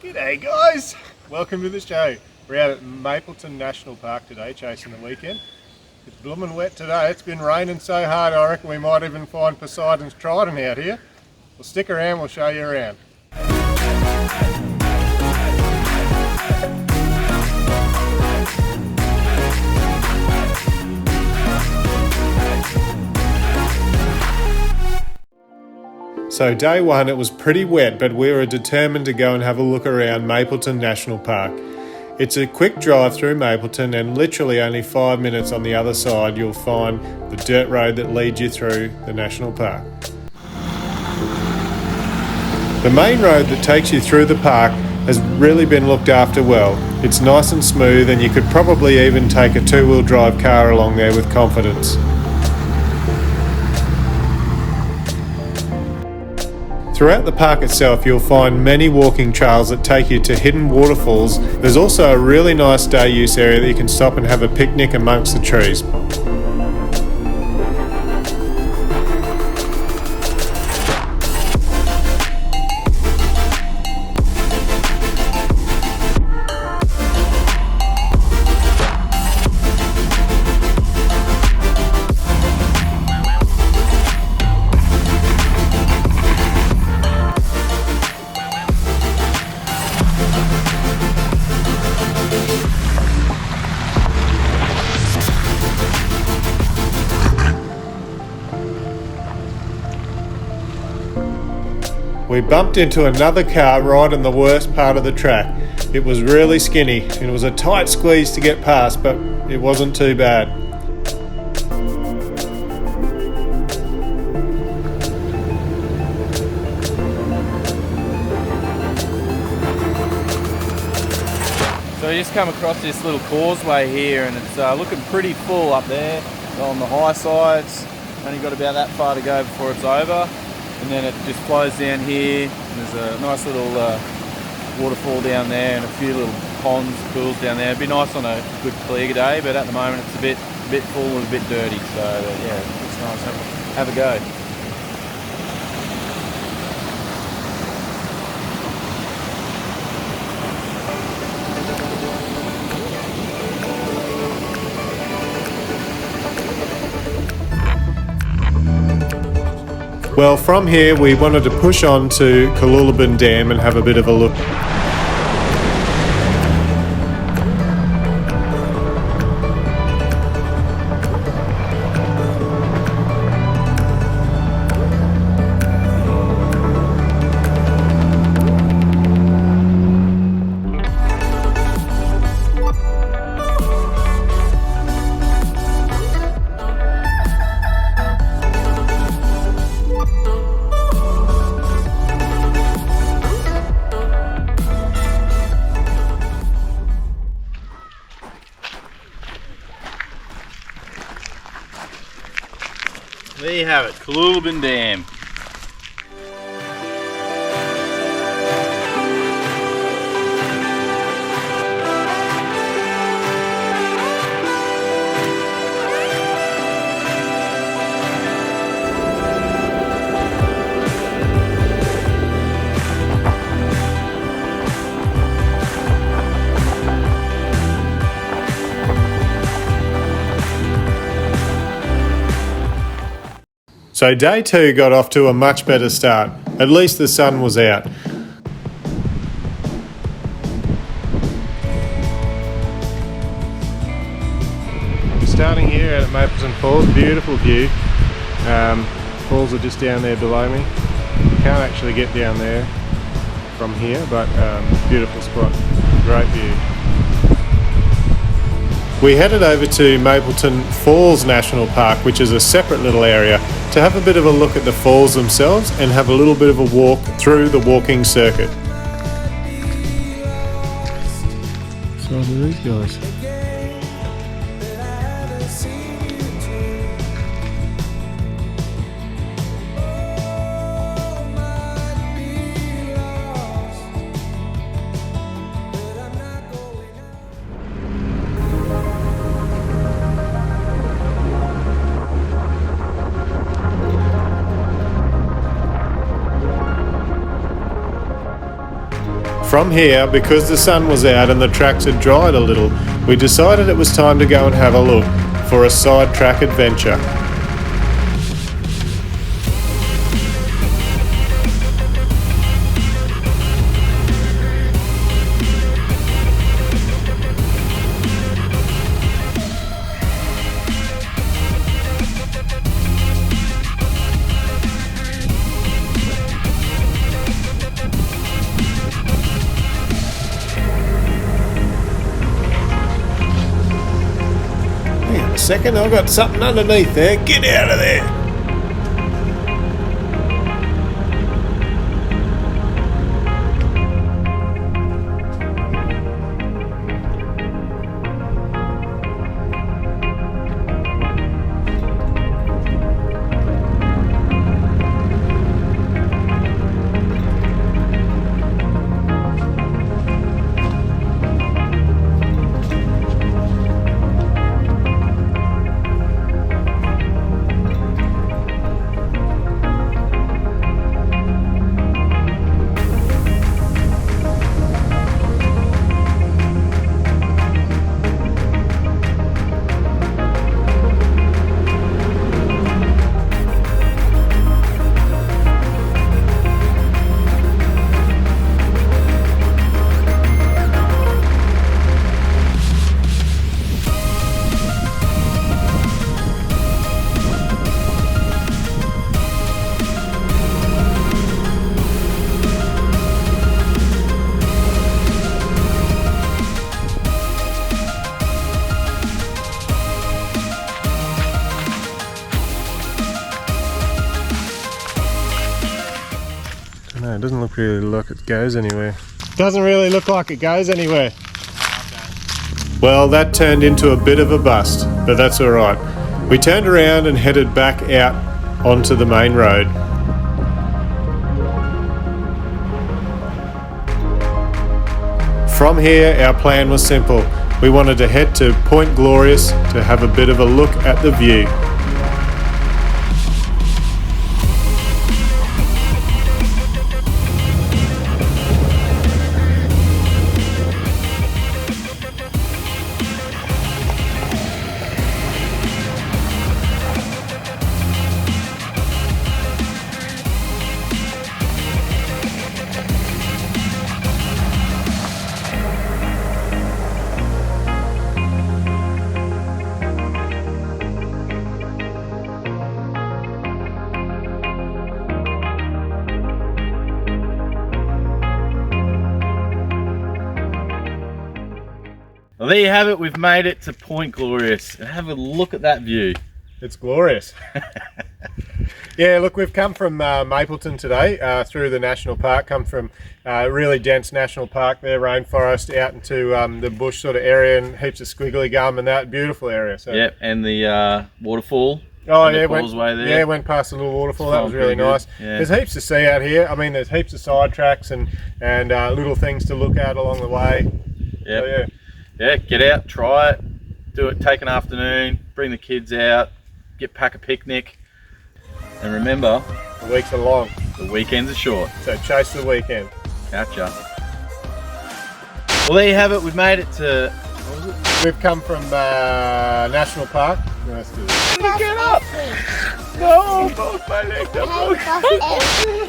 G'day guys, welcome to the show. We're out at Mapleton National Park today chasing the weekend. It's blooming wet today, it's been raining so hard I reckon we might even find Poseidon's trident out here. Well, stick around, we'll show you around. So day one it was pretty wet, but we were determined to go and have a look around Mapleton National Park. It's a quick drive through Mapleton and literally only 5 minutes on the other side you'll find the dirt road that leads you through the national park. The main road that takes you through the park has really been looked after well. It's nice and smooth and you could probably even take a two-wheel drive car along there with confidence. Throughout the park itself you'll find many walking trails that take you to hidden waterfalls. There's also a really nice day use area that you can stop and have a picnic amongst the trees. We bumped into another car right in the worst part of the track. It was really skinny and it was a tight squeeze to get past, but it wasn't too bad. So you just come across this little causeway here and it's looking pretty full up there on the high sides. Only got about that far to go before it's over. And then it just flows down here. There's a nice little waterfall down there and a few little ponds, pools down there. It'd be nice on a good clear day, but at the moment it's a bit full and a bit dirty. So yeah, it's nice. Have a go. Well, from here we wanted to push on to Cooloola Dam and have a bit of a look. There you have it, Cooloola Dam. So day two got off to a much better start. At least the sun was out. We're starting here at Mapleton Falls, beautiful view. Falls are just down there below me. Can't actually get down there from here, but beautiful spot, great view. We headed over to Mapleton Falls National Park, which is a separate little area, to have a bit of a look at the falls themselves and have a little bit of a walk through the walking circuit. So look at these guys. From here, because the sun was out and the tracks had dried a little, we decided it was time to go and have a look for a side track adventure. Hang on a second, I've got something underneath there. Get out of there! No, it doesn't really look like it goes anywhere. Doesn't really look like it goes anywhere. Well, that turned into a bit of a bust, but that's alright. We turned around and headed back out onto the main road. From here, our plan was simple. We wanted to head to Point Glorious to have a bit of a look at the view. Well, there you have it. We've made it to Point Glorious. And have a look at that view. It's glorious. Yeah, look, we've come from Mapleton today through the national park, come from really dense national park there, rainforest, out into the bush sort of area and heaps of squiggly gum and that beautiful area. So. Yep, and the waterfall. Oh yeah, went past the little waterfall. That was really nice. Yeah. There's heaps to see out here. I mean, there's heaps of side tracks and little things to look at along the way. Yep. So, yeah. Yeah, get out, try it, do it, take an afternoon, bring the kids out, pack a picnic, and remember, the weeks are long. The weekends are short. So chase the weekend. Gotcha. Well, there you have it. We've made it to. What was it? We've come from National Park. Let's do this. Get up! No, both my legs are broken.